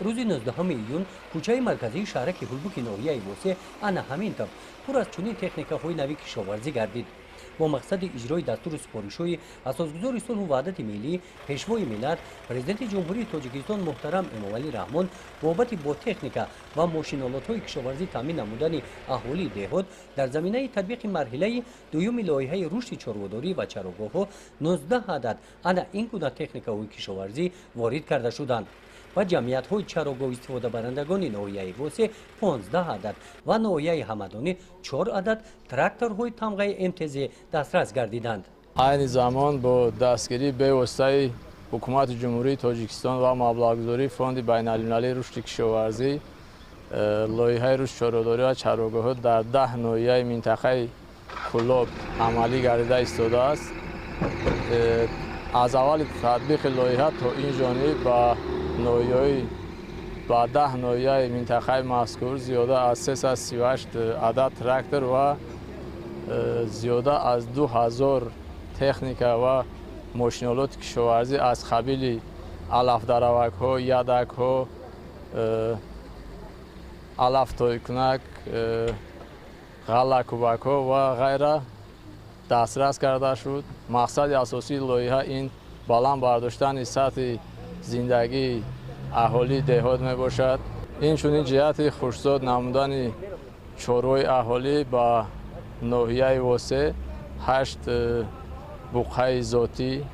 روز 19 ایون کوچه مرکزی شهرک هلبوک ناحیه واسه انا همین طور پر از چنین تکنیک‌های نوی کشاورزی گردید. با مقصد اجرای دستور سپارش‌های اساسگذار صلح و وحدت ملی پیشوای ملت پرزیدنت جمهوری تاجیکستان محترم امامعلی رحمان بابت با تکنیک و ماشین‌آلات‌های کشاورزی تامین نمودن اهالی دهات در زمینه تطبیق مرحله دوم لایحه رشد چاره‌داری و چراگاه‌ها 19 عدد انا این گونه تکنیک‌های کشاورزی وارد کرده شدند و جمعیت‌های چراگاه استفاده برندگان ناحیه واسه 15 عدد و ناحیه همدانی 4 عدد تراکتورهای تمغه امتیازی دسترس گردیدند. عین زمان با دستگیری به واسطه حکومت جمهوری تاجیکستان و مبلغ‌گذاری فوند بین‌المللی رشد کشاورزی لایحه رشد چاره‌داری و چراگاه‌ها در 10 ناحیه منطقه کلاب عملی گردیده ایستاده است. از اول تطبیق لایحه تا این جانب با 10 ناحیه منطقه مذکور زیاده از 338 عدد تراکتور و زیاده از 2000 تکنیک و ماشین‌آلات کشاورزی از قبیل علف دروک‌ها، یدک‌ها، علف تایکنک، غله کوبک‌ها و غیره دسترس کرده شد. مقصد اساسی لایحه این بالا برداشتن سطح زندگی اهالی دهات می باشد. این چنین جهت خوشزاد نمودن چاره‌های اهالی با ناحیه واسه 8 بقعه ذاتی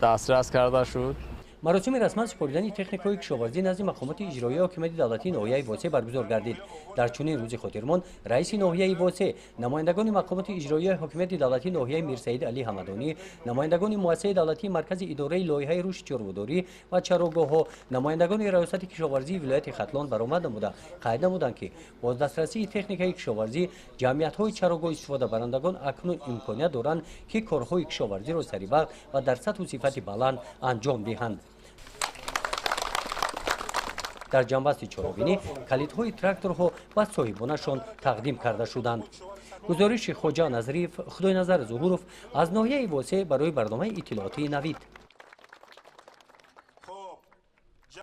دسترس کرده شد. مراسم رسما سپردن تکنیک‌های کشاورزی نزد مقامات اجرایی حاکمیت دولتی ناحیه واسه برگزار گردید. در چنین روزی خاطرمان رئیس ناحیه واسه، نمایندگان مقامات اجرایی حاکمیت دولتی ناحیه میرسید علی حمدانی، نمایندگان مؤسسه دولتی مرکز اداره لایحه رشد چاره‌داری و چراگاه‌ها، نمایندگان ریاست کشاورزی ولایت ختلان برآمد نموده قید نمودند که با دسترسی تکنیک‌های کشاورزی جمعیت‌های چراگاه استفاده برندگان اکنون امکانیت دارند که کارهای کشاورزی را سریع و در سطح و صفت بلند انجام دهند. در جنبست چرابینی کلیدهای تراکتورها و صاحبانشان تقدیم کرده شدند. گزارش خوجا نظریف خدای نظر ظهورов از ناحیه واسه برای برنامه اطلاعاتی نوید.